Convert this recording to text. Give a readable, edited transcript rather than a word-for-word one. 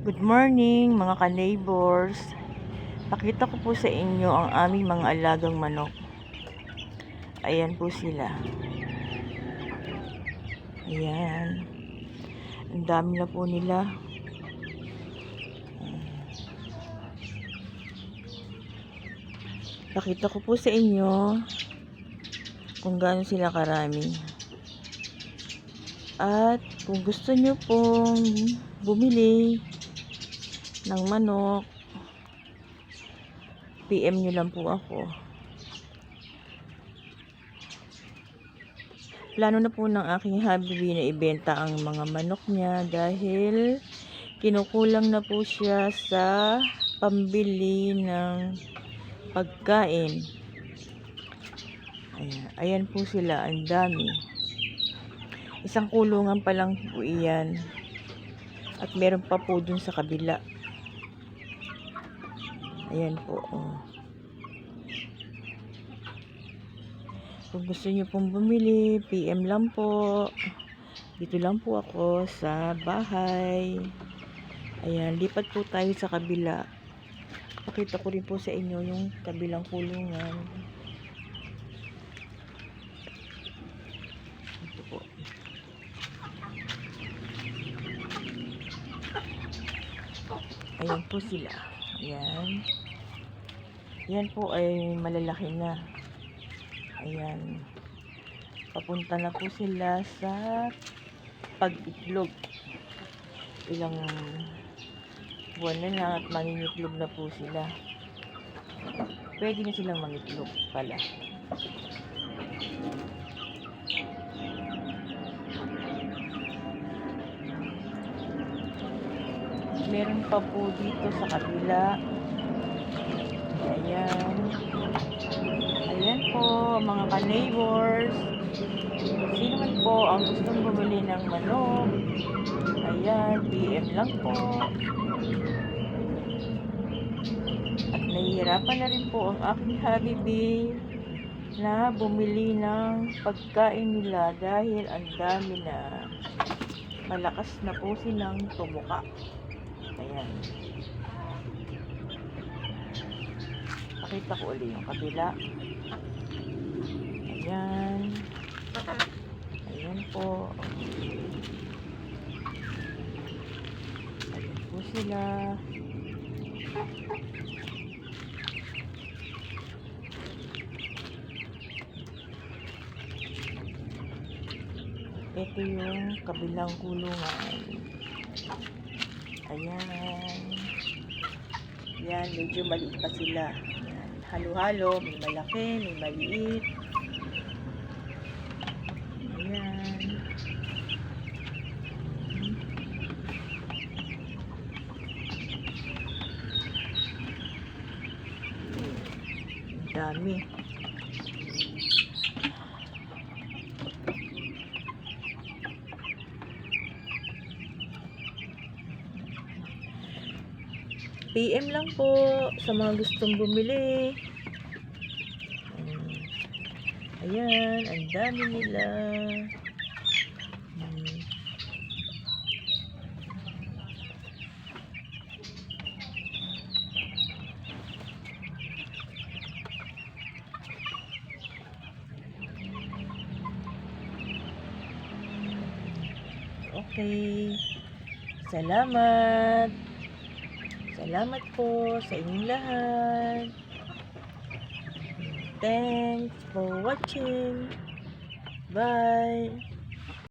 Good morning mga ka-neighbors. Pakita ko po sa inyo ang aming mga alagang manok. Ayan po sila. Ayan. Ang dami na po nila. Pakita ko po sa inyo kung gaano sila karami. At kung gusto nyo pong bumili ng manok, PM nyo lang po ako. Plano na po ng aking hubby na ibenta ang mga manok niya dahil kinukulang na po siya sa pambili ng pagkain. Ayan po sila, ang dami. Isang kulungan pa lang po iyan. At meron pa po dun sa kabila. Ayan po. Oh. Kung gusto nyo pong bumili, PM lang po. Dito lang po ako sa bahay. Ayan, lipat po tayo sa kabila. Pakita ko rin po sa inyo yung kabilang kulungan. Ito po. Ayan po sila. Ayan. Yan po ay malalaki na. Ayan. Papunta na po sila sa pag-itlog. Ilang buwan na lang at mangingitlog na po sila. Pwede na silang mangitlog pala. Meron pa po dito sa kabila. Ayan. Ayan po, mga ka-neighbors. Sino man po ang gustong bumili ng manok, ayan, PM lang po. At nahihirapan na rin po ang aking hubby na bumili ng pagkain nila dahil ang dami na. Malakas na po silang tumuka. Ayan. Pakita ko ulit yung kabila. Ayan. Ayan po. Ayan po sila. Ito yung kabilang kulungan. Ayan. Ayan, medyo maliit pa sila. Halo-halo, may malaki, may maliit. Ayan. Ang dami. PM lang po sa mga gustong bumili. Ayan, ang dami nila. Okay. Salamat. Salamat po sa inyong lahat. Thanks for watching. Bye.